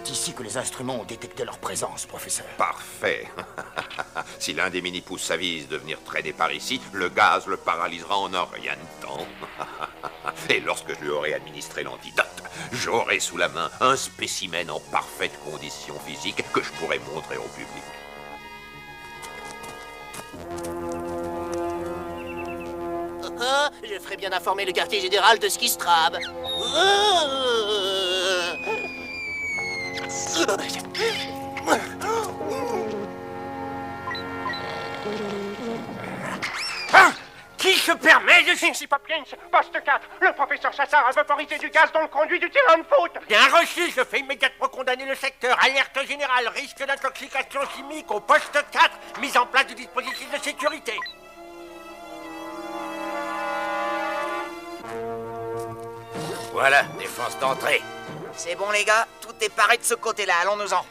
C'est ici que les instruments ont détecté leur présence, professeur. Parfait. Si l'un des mini-pousses s'avise de venir traîner par ici, le gaz le paralysera en un rien de temps. Et lorsque je lui aurai administré l'antidote, j'aurai sous la main un spécimen en parfaite condition physique que je pourrai montrer au public. Je ferai bien informer le quartier général de ce qui se trame. Qui se permet de... Ici Popkins, poste 4. Le professeur Chassard a vaporisé du gaz dans le conduit du terrain de foot. Bien reçu, je fais immédiatement condamner le secteur. Alerte générale, risque d'intoxication chimique au poste 4. Mise en place du dispositif de sécurité. Voilà, défense d'entrée. C'est bon, les gars, tout est paré de ce côté-là, allons-nous-en.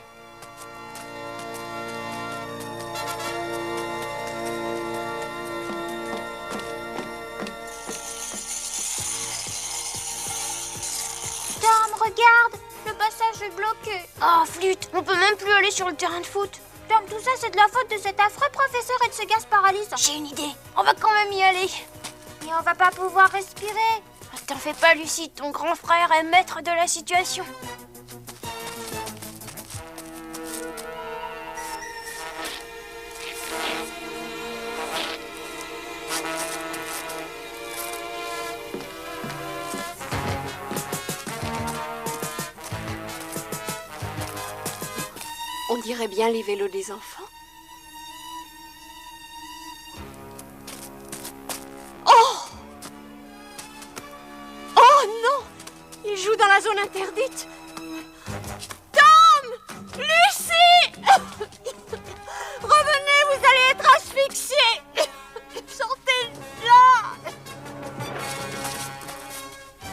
Tom, regarde, le passage est bloqué. Oh, flûte, on peut même plus aller sur le terrain de foot. Tom, tout ça, c'est de la faute de cet affreux professeur et de ce gaz paralysant. J'ai une idée, on va quand même y aller. Mais on va pas pouvoir respirer. T'en fais pas, Lucie, ton grand frère est maître de la situation. On dirait bien les vélos des enfants. Il joue dans la zone interdite. Tom! Lucie! Revenez, vous allez être asphyxiés! Sortez de là!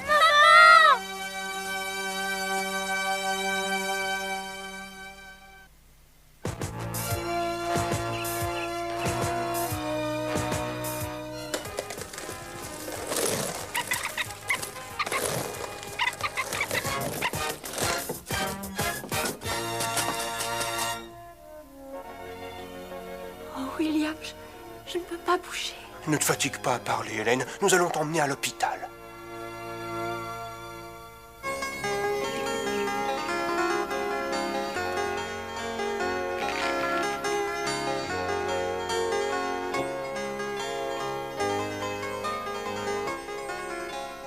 Maman! William, je ne peux pas bouger. Ne te fatigue pas à parler, Hélène. Nous allons t'emmener à l'hôpital.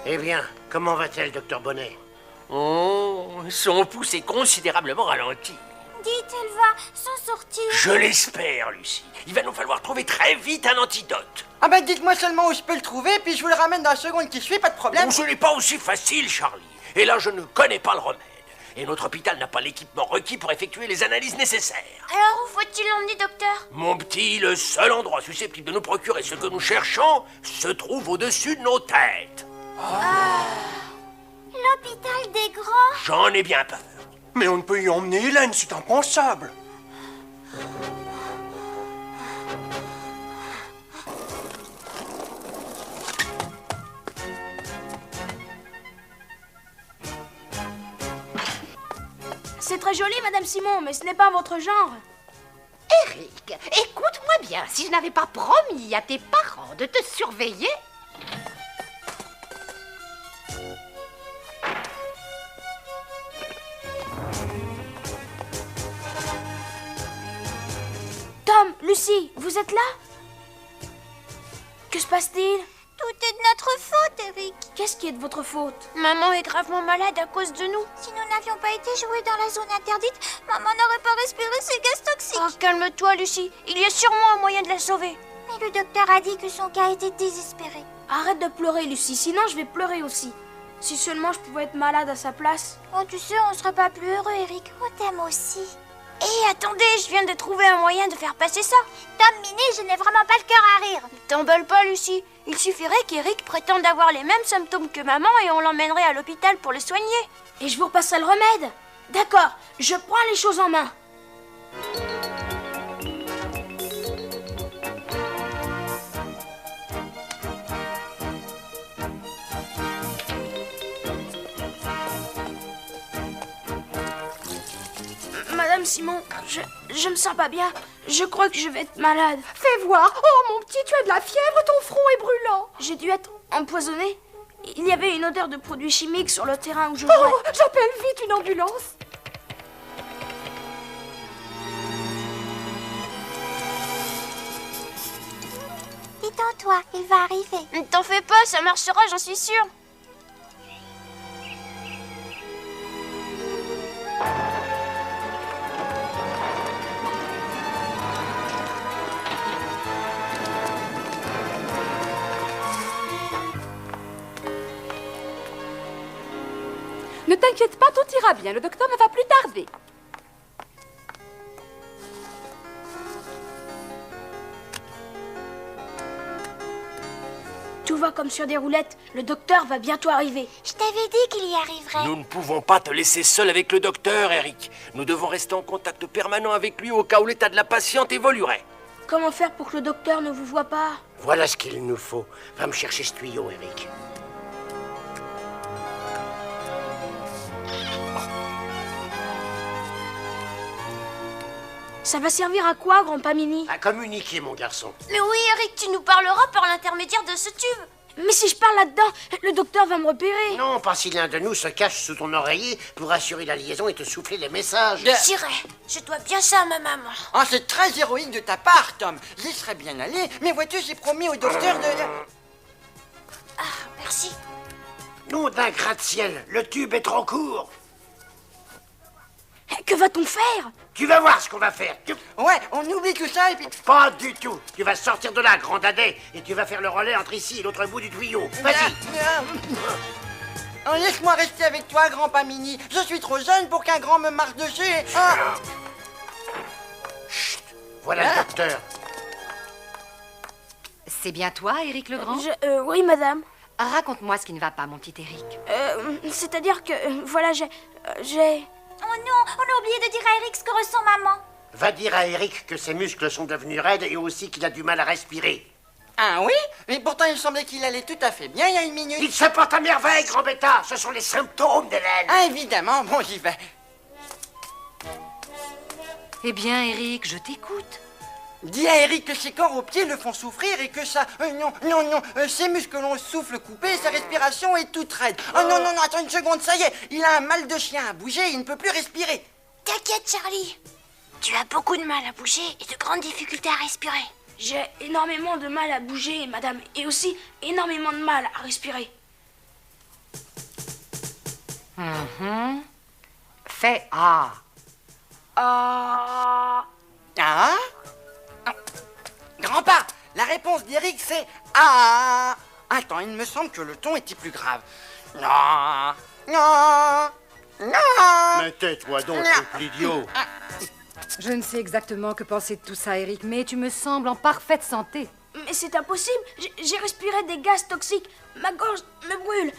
Eh bien, comment va-t-elle, docteur Bonnet? Oh, son pouls est considérablement ralenti. Dites, elle va s'en sortir. Je l'espère, Lucie. Il va nous falloir trouver très vite un antidote. Ah bah dites-moi seulement où je peux le trouver, puis je vous le ramène dans la seconde qui suit, pas de problème. Bon, ce n'est pas aussi facile, Charlie. Et là, je ne connais pas le remède. Et notre hôpital n'a pas l'équipement requis pour effectuer les analyses nécessaires. Alors où faut-il l'emmener, docteur? Mon petit, le seul endroit susceptible de nous procurer ce que nous cherchons se trouve au-dessus de nos têtes. L'hôpital des grands? J'en ai bien peur. Mais on ne peut y emmener Hélène, c'est impensable. C'est très joli, Madame Simon, mais ce n'est pas votre genre. Eric, écoute-moi bien. Si je n'avais pas promis à tes parents de te surveiller... Tom, Lucie, vous êtes là? Que se passe-t-il? Tout est de notre faute, Eric. Qu'est-ce qui est de votre faute? Maman est gravement malade à cause de nous. Si nous n'avions pas été joués dans la zone interdite, maman n'aurait pas respiré ces gaz toxiques. Oh, calme-toi, Lucie. Il y a sûrement un moyen de la sauver. Mais le docteur a dit que son cas était désespéré. Arrête de pleurer, Lucie, sinon je vais pleurer aussi. Si seulement je pouvais être malade à sa place. Oh, tu sais, on serait pas plus heureux, Eric. On t'aime aussi. Hé, attendez, je viens de trouver un moyen de faire passer ça. Tom, Miné, je n'ai vraiment pas le cœur à rire. Ne t'emballe pas, Lucie. Il suffirait qu'Eric prétende avoir les mêmes symptômes que maman et on l'emmènerait à l'hôpital pour le soigner. Et je vous repasserai le remède. D'accord, je prends les choses en main. Madame Simon, je me sens pas bien. Je crois que je vais être malade. Fais voir. Oh, mon petit, tu as de la fièvre, ton front est brûlant. J'ai dû être empoisonnée. Il y avait une odeur de produits chimiques sur le terrain où je jouais. Oh, j'appelle vite une ambulance. Détends-toi, il va arriver. Ne t'en fais pas, ça marchera, j'en suis sûre. Ne t'inquiète pas, tout ira bien. Le docteur ne va plus tarder. Tout va comme sur des roulettes. Le docteur va bientôt arriver. Je t'avais dit qu'il y arriverait. Nous ne pouvons pas te laisser seul avec le docteur, Eric. Nous devons rester en contact permanent avec lui au cas où l'état de la patiente évoluerait. Comment faire pour que le docteur ne vous voie pas? Voilà ce qu'il nous faut. Va me chercher ce tuyau, Eric. Ça va servir à quoi, grand Pamini? À communiquer, mon garçon. Mais oui, Eric, tu nous parleras par l'intermédiaire de ce tube. Mais si je parle là-dedans, le docteur va me repérer. Non, pas si l'un de nous se cache sous ton oreiller pour assurer la liaison et te souffler les messages. J'irai. Je dois bien ça à ma maman. Oh, c'est très héroïque de ta part, Tom. J'y serais bien allé, mais vois-tu, j'ai promis au docteur de... Ah, merci. Nom d'un gratte-ciel, le tube est trop court. Que va-t-on faire? Tu vas voir ce qu'on va faire. Ouais, on oublie tout ça et puis... Pas du tout. Tu vas sortir de là, grand dadais, et tu vas faire le relais entre ici et l'autre bout du tuyau. Vas-y. Oh, laisse-moi rester avec toi, grand Pamini. Je suis trop jeune pour qu'un grand me marche dessus. Ah. Chut. Voilà le docteur. C'est bien toi, Eric Legrand? Oui, madame. Raconte-moi ce qui ne va pas, mon petit Eric. C'est-à-dire que, voilà, j'ai... Oh non, on a oublié de dire à Eric ce que ressent maman. Va dire à Eric que ses muscles sont devenus raides et aussi qu'il a du mal à respirer. Ah oui? Mais pourtant, il semblait qu'il allait tout à fait bien il y a une minute. Il se porte à merveille, grand bêta. Ce sont les symptômes de l'aile. Ah, évidemment. Bon, j'y vais. Eh bien, Eric, je t'écoute. Dis à Eric que ses corps aux pieds le font souffrir et que ça... non, ses muscles ont le souffle coupé, sa respiration est toute raide. Oh non, attends une seconde, ça y est, il a un mal de chien à bouger, il ne peut plus respirer. T'inquiète, Charlie. Tu as beaucoup de mal à bouger et de grandes difficultés à respirer. J'ai énormément de mal à bouger, madame, et aussi énormément de mal à respirer. Fais A. Ah... Ah? Grand-pa, la réponse d'Eric c'est ah. Attends, il me semble que le ton était plus grave. Non. Mais tais-toi donc, l'idiot. Je ne sais exactement que penser de tout ça, Eric, mais tu me sembles en parfaite santé. Mais c'est impossible. J'ai respiré des gaz toxiques. Ma gorge me brûle.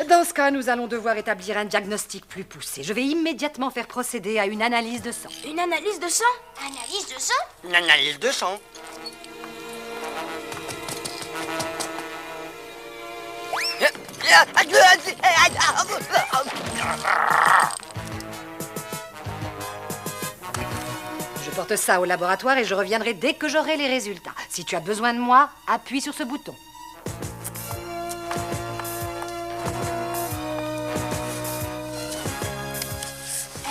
Dans ce cas, nous allons devoir établir un diagnostic plus poussé. Je vais immédiatement faire procéder à une analyse de sang. Une analyse de sang? Analyse de sang? Une analyse de sang. Je porte ça au laboratoire et je reviendrai dès que j'aurai les résultats. Si tu as besoin de moi, appuie sur ce bouton.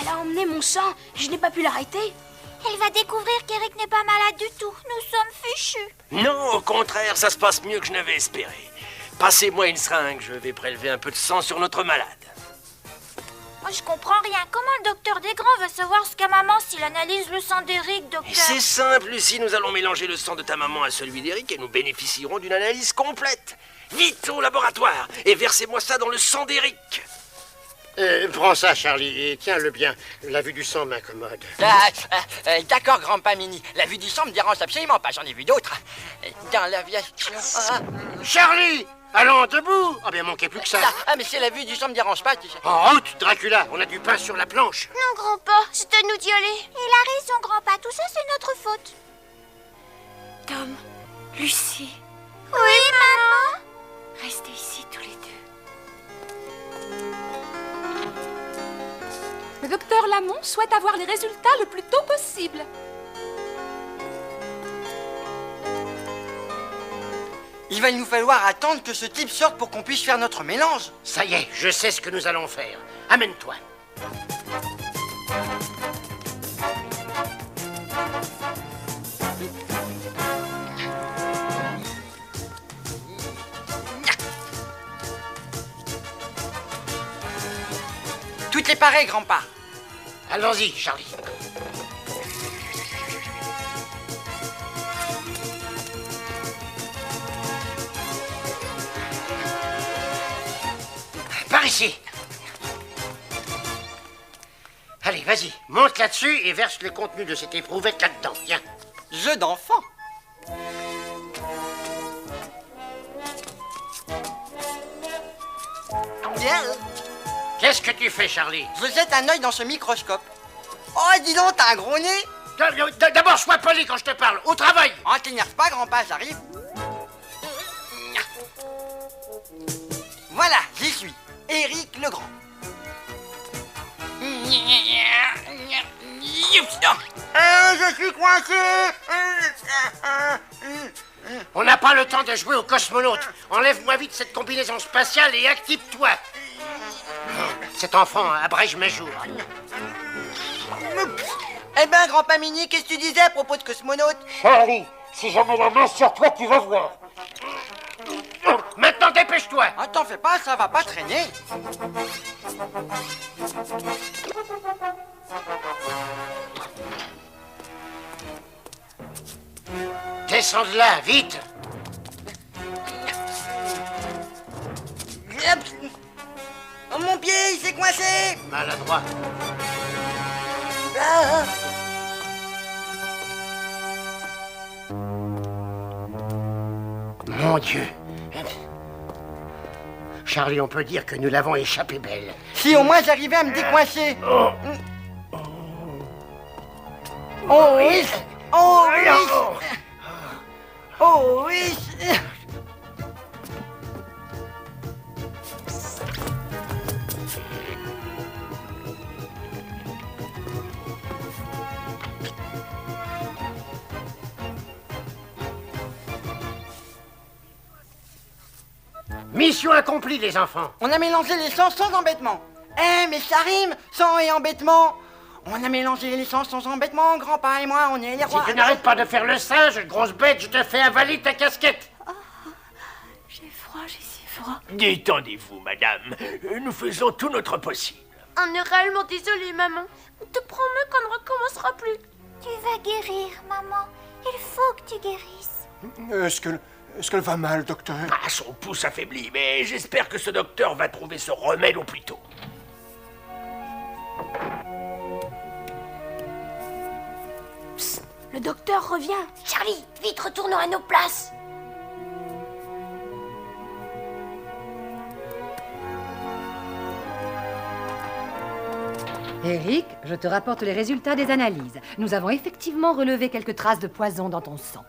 Elle a emmené mon sang. Je n'ai pas pu l'arrêter. Elle va découvrir qu'Eric n'est pas malade du tout. Nous sommes fichus. Non, au contraire, ça se passe mieux que je n'avais espéré. Passez-moi une seringue, je vais prélever un peu de sang sur notre malade. Moi, je comprends rien. Comment le docteur Desgrands va savoir ce qu'a maman s'il analyse le sang d'Eric, docteur? C'est simple, Lucie, nous allons mélanger le sang de ta maman à celui d'Eric et nous bénéficierons d'une analyse complète. Vite au laboratoire et versez-moi ça dans le sang d'Eric. Prends ça, Charlie, et tiens-le bien. La vue du sang m'incommode. D'accord, grand Pamini. La vue du sang me dérange absolument pas, j'en ai vu d'autres. Dans l'aviation... Charlie! Allons, debout! Ah bien, manquez plus que ça. Ah, mais c'est la vue du sang me dérange pas, tu sais. En route, Dracula! On a du pain sur la planche. Non, grand-pa, c'est à nous d'y aller. Il a raison, grand-pa. Tout ça, c'est notre faute. Tom, Lucie, Oui, maman? restez ici tous les deux. Le docteur Lamont souhaite avoir les résultats le plus tôt possible. Il va nous falloir attendre que ce type sorte pour qu'on puisse faire notre mélange. Ça y est, je sais ce que nous allons faire. Amène-toi. Tout est pareil, grand-pa. Allons-y, Charlie. Par ici. Allez, vas-y, monte là-dessus et verse le contenu de cette éprouvette là-dedans. Tiens. Jeu d'enfant. Bien. Qu'est-ce que tu fais, Charlie? Je jette un œil dans ce microscope. Oh, dis donc, t'as un gros nez. D'abord, sois poli quand je te parle. Au travail. Oh, t'énerve pas, grand-pa, j'arrive. Voilà, j'y suis. Éric Legrand. Je suis coincé. On n'a pas le temps de jouer au cosmonaute. Enlève-moi vite cette combinaison spatiale et active-toi. Cet enfant abrège mes jours. Eh ben, grand-pa Mini, qu'est-ce que tu disais à propos de cosmonaute? Charlie, si je mets la main sur toi, tu vas voir. Maintenant, dépêche-toi. Ah, t'en fais pas, ça va pas traîner. Descends de là, vite. Oh, mon pied, il s'est coincé. Maladroit. Ah. Mon Dieu. Charlie, on peut dire que nous l'avons échappé belle. Si au moins j'arrivais à me décoincer. Oh. Oh oui. Oh oui. Oh oui. Mission accomplie, les enfants. On a mélangé les sangs sans embêtement. Eh, mais ça rime, sang et embêtement. On a mélangé les sangs sans embêtement, grand-pa et moi, on est les rois. Si tu n'arrêtes pas de faire le singe, grosse bête, je te fais avaler ta casquette. Oh, j'ai froid, j'ai si froid. Détendez-vous, madame. Nous faisons tout notre possible. On est réellement désolé, maman. On te promet qu'on ne recommencera plus. Tu vas guérir, maman. Il faut que tu guérisses. Est-ce qu'elle va mal, docteur? Ah, son pouce affaibli, mais j'espère que ce docteur va trouver ce remède au plus tôt. Psst, le docteur revient. Charlie, vite, retournons à nos places. Eric, je te rapporte les résultats des analyses. Nous avons effectivement relevé quelques traces de poison dans ton sang.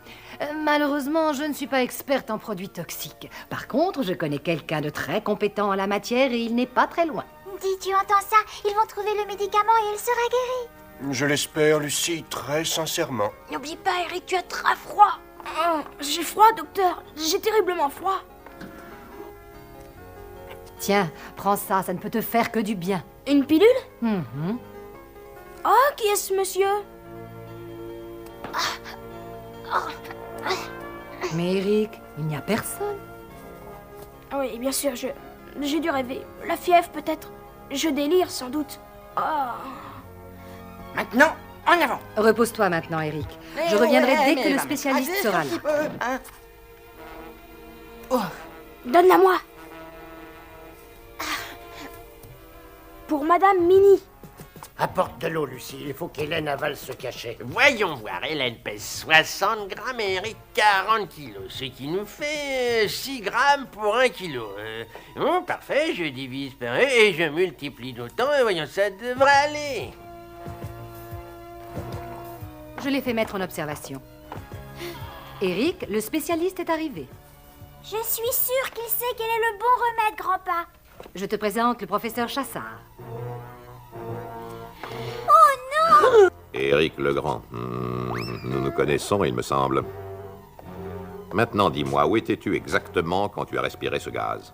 Malheureusement, je ne suis pas experte en produits toxiques. Par contre, je connais quelqu'un de très compétent en la matière et il n'est pas très loin. Dis, tu entends ça? Ils vont trouver le médicament et elle sera guérie. Je l'espère, Lucie, très sincèrement. N'oublie pas, Eric, tu as très froid. Oh, j'ai froid, docteur. J'ai terriblement froid. Tiens, prends ça, ça ne peut te faire que du bien. Une pilule? Oh, qui est ce monsieur? Mais Eric, il n'y a personne. Oui, bien sûr, j'ai dû rêver. La fièvre, peut-être. Je délire, sans doute. Oh. Maintenant, en avant. Repose-toi maintenant, Eric. Je reviendrai dès que le spécialiste sera là. Oh. Donne-la-moi. Pour Madame Mini. Apporte de l'eau, Lucie. Il faut qu'Hélène avale ce cachet. Voyons voir, Hélène pèse 60 grammes et Eric 40 kilos, ce qui nous fait 6 grammes pour 1 kilo. Bon, parfait, je divise par 1 et je multiplie d'autant, et voyons, ça devrait aller. Je l'ai fait mettre en observation. Eric, le spécialiste est arrivé. Je suis sûre qu'il sait quel est le bon remède, grand-pa. Je te présente le professeur Chassard. Éric Legrand. Nous nous connaissons, il me semble. Maintenant, dis-moi, où étais-tu exactement quand tu as respiré ce gaz?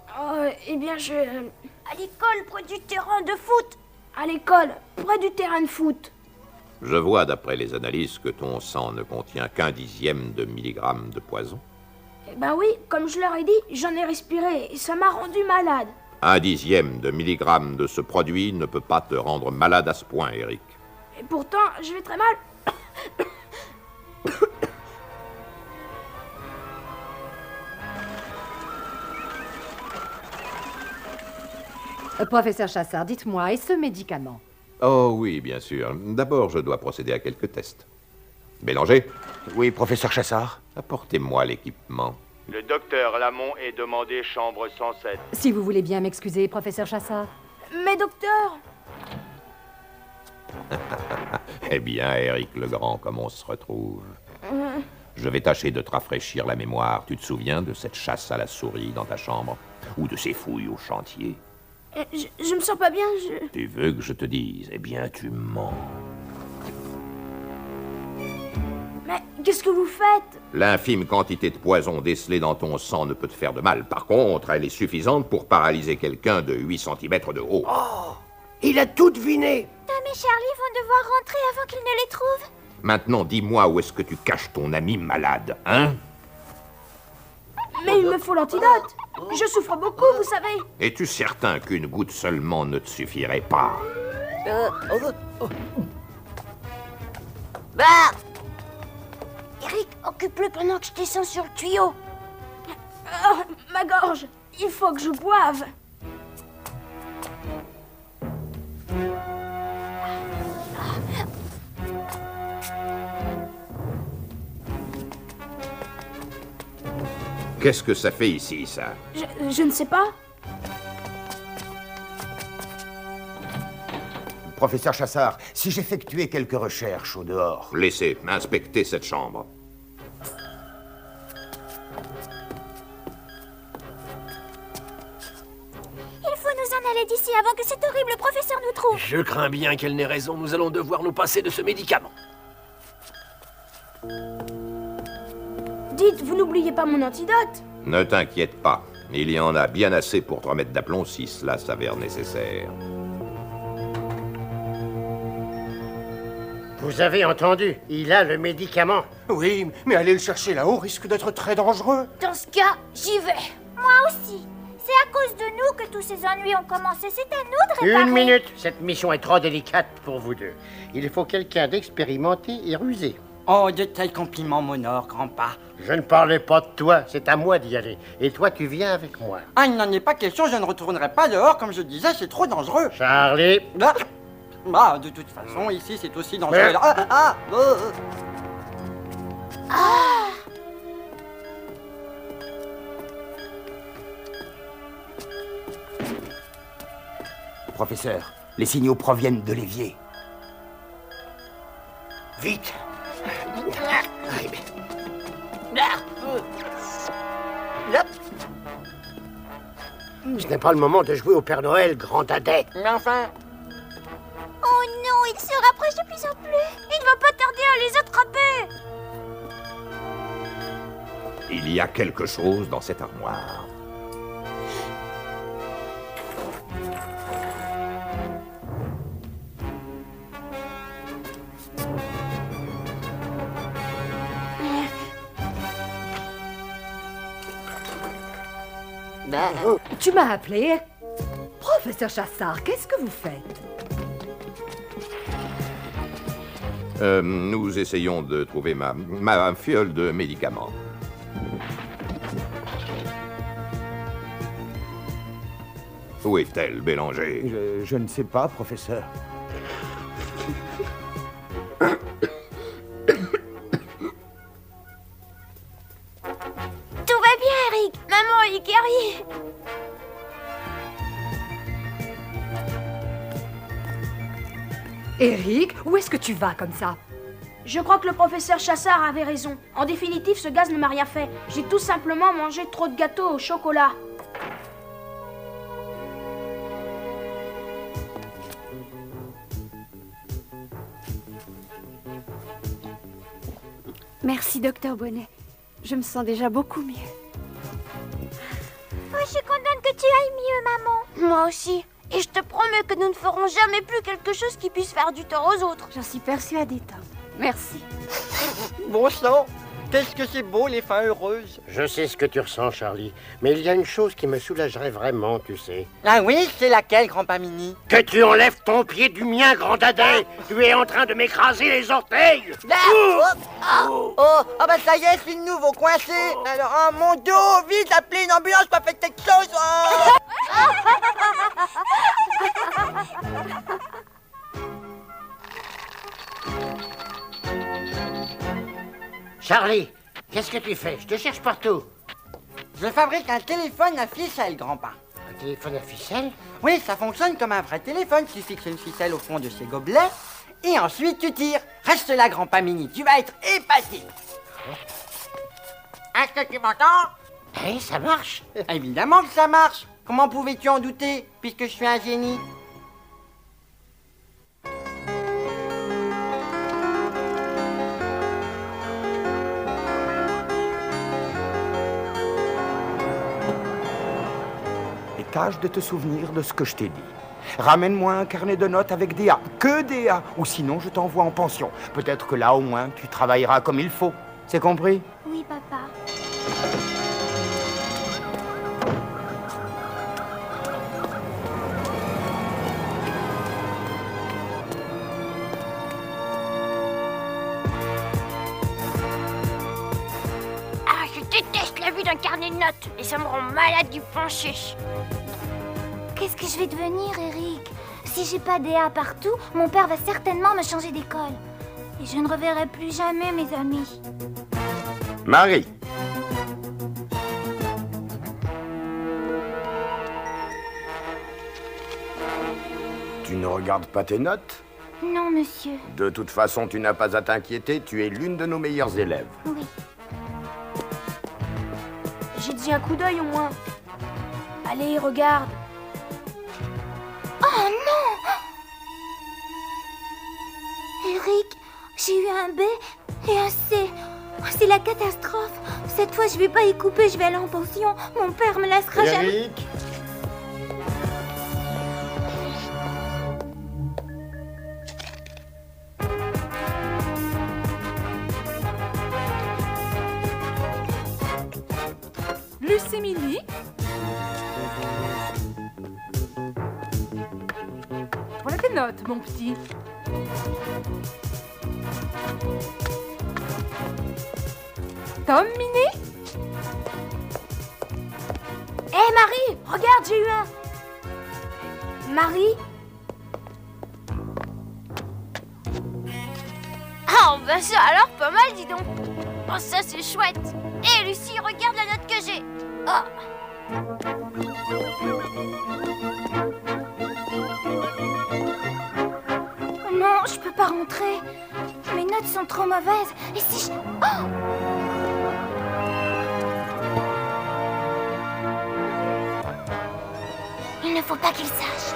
Eh bien, À l'école, près du terrain de foot. À l'école, près du terrain de foot. Je vois, d'après les analyses, que ton sang ne contient qu'un dixième de milligramme de poison. Eh ben oui, comme je leur ai dit, j'en ai respiré et ça m'a rendu malade. Un dixième de milligramme de ce produit ne peut pas te rendre malade à ce point, Éric. Et pourtant, je vais très mal. Professeur Chassard, dites-moi, et ce médicament? Oh oui, bien sûr. D'abord, je dois procéder à quelques tests. Bélanger? Oui, professeur Chassard? Apportez-moi l'équipement. Le docteur Lamont est demandé chambre 107. Si vous voulez bien m'excuser, professeur Chassard. Mais docteur... Eh bien, Éric Legrand, comme on se retrouve. Je vais tâcher de te rafraîchir la mémoire. Tu te souviens de cette chasse à la souris dans ta chambre? Ou de ces fouilles au chantier? Je me sens pas bien, Tu veux que je te dise? Eh bien, tu mens. Mais qu'est-ce que vous faites? L'infime quantité de poison décelé dans ton sang ne peut te faire de mal. Par contre, elle est suffisante pour paralyser quelqu'un de 8 cm de haut. Oh! Il a tout deviné! Tom et Charlie vont devoir rentrer avant qu'ils ne les trouvent. Maintenant, dis-moi où est-ce que tu caches ton ami malade, hein? Mais il me faut l'antidote. Je souffre beaucoup, vous savez. Es-tu certain qu'une goutte seulement ne te suffirait pas? Bah Eric, occupe-le pendant que je descends sur le tuyau. Oh, ma gorge. Il faut que je boive. Qu'est-ce que ça fait ici, ça? Je ne sais pas. Professeur Chassard, si j'effectuais quelques recherches au dehors... Laissez inspecter cette chambre. Il faut nous en aller d'ici avant que cet horrible professeur nous trouve. Je crains bien qu'elle n'ait raison. Nous allons devoir nous passer de ce médicament. Dites, vous n'oubliez pas mon antidote? Ne t'inquiète pas. Il y en a bien assez pour te remettre d'aplomb si cela s'avère nécessaire. Vous avez entendu, il a le médicament. Oui, mais aller le chercher là-haut risque d'être très dangereux. Dans ce cas, j'y vais. Moi aussi. C'est à cause de nous que tous ces ennuis ont commencé. C'est à nous de réparer. Une minute, cette mission est trop délicate pour vous deux. Il faut quelqu'un d'expérimenté et rusé. Oh, de tels compliments m'honorent, grand-pa. Je ne parlais pas de toi, c'est à moi d'y aller. Et toi, tu viens avec moi. Ah, il n'en est pas question, je ne retournerai pas dehors, comme je disais, c'est trop dangereux. Charlie. Bah, de toute façon, ici, c'est aussi dangereux. Professeur, les signaux proviennent de l'évier. Vite. Ce n'est pas le moment de jouer au Père Noël, grand dadais. Mais enfin... Oh non, il se rapproche de plus en plus. Il ne va pas tarder à les attraper. Il y a quelque chose dans cette armoire. Tu m'as appelé? Professeur Chassard, qu'est-ce que vous faites? Nous essayons de trouver ma fiole de médicaments. Où est-elle, Bélanger? Je ne sais pas, professeur. Tout va bien, Eric. Maman est guerrier. Eric, où est-ce que tu vas comme ça? Je crois que le professeur Chassard avait raison. En définitive, ce gaz ne m'a rien fait. J'ai tout simplement mangé trop de gâteaux au chocolat. Merci, docteur Bonnet. Je me sens déjà beaucoup mieux. Oh, je suis contente que tu ailles mieux, maman. Moi aussi. Et je te promets que nous ne ferons jamais plus quelque chose qui puisse faire du tort aux autres. J'en suis persuadée, Tom. Merci. Bon sang, qu'est-ce que c'est beau les fins heureuses. Je sais ce que tu ressens, Charlie, mais il y a une chose qui me soulagerait vraiment, tu sais. Ah oui, c'est laquelle, grand-papa Mini? Que tu enlèves ton pied du mien, grand dadin. Tu es en train de m'écraser les orteils. Ah bah ça y est, c'est le nouveau coincé. Alors, ah, mon dos, vite, appelez une ambulance, pas fait quelque chose. Charlie, qu'est-ce que tu fais? Je te cherche partout. Je fabrique un téléphone à ficelle, grand-papa. Un téléphone à ficelle? Oui, ça fonctionne comme un vrai téléphone. Tu fixes une ficelle au fond de ces gobelets et ensuite tu tires. Reste là, grand-papa Mini, tu vas être épaté. Est-ce que tu m'entends? Eh, ça marche. Évidemment que ça marche. Comment pouvais-tu en douter, puisque je suis un génie? Et tâche de te souvenir de ce que je t'ai dit. Ramène-moi un carnet de notes avec des A, que des A, ou sinon je t'envoie en pension. Peut-être que là, au moins, tu travailleras comme il faut. C'est compris? Oui, papa. Ah, je déteste la vue d'un carnet de notes. Et ça me rend malade du pencher. Qu'est-ce que je vais devenir, Eric? Si j'ai pas des A partout, mon père va certainement me changer d'école. Et je ne reverrai plus jamais mes amis. Marie. Tu ne regardes pas tes notes? Non, monsieur. De toute façon, tu n'as pas à t'inquiéter, tu es l'une de nos meilleures élèves. Oui. J'ai dit un coup d'œil au moins. Allez, regarde. Oh non! Eric, j'ai eu un B et un C. C'est la catastrophe. Cette fois, je vais pas y couper, je vais aller en pension. Mon père me laissera jamais. Eric. Lucémilie. Voilà tes notes, mon petit. Tom, Miné. Hé, Marie, regarde, j'ai eu un. Marie. Ah, bah ça alors, pas mal, dis donc. Oh, ça, c'est chouette. Hé, Lucie, regarde la note que j'ai. Oh. Non, je peux pas rentrer. Mes notes sont trop mauvaises. Et si je... Oh! Il ne faut pas qu'il sache.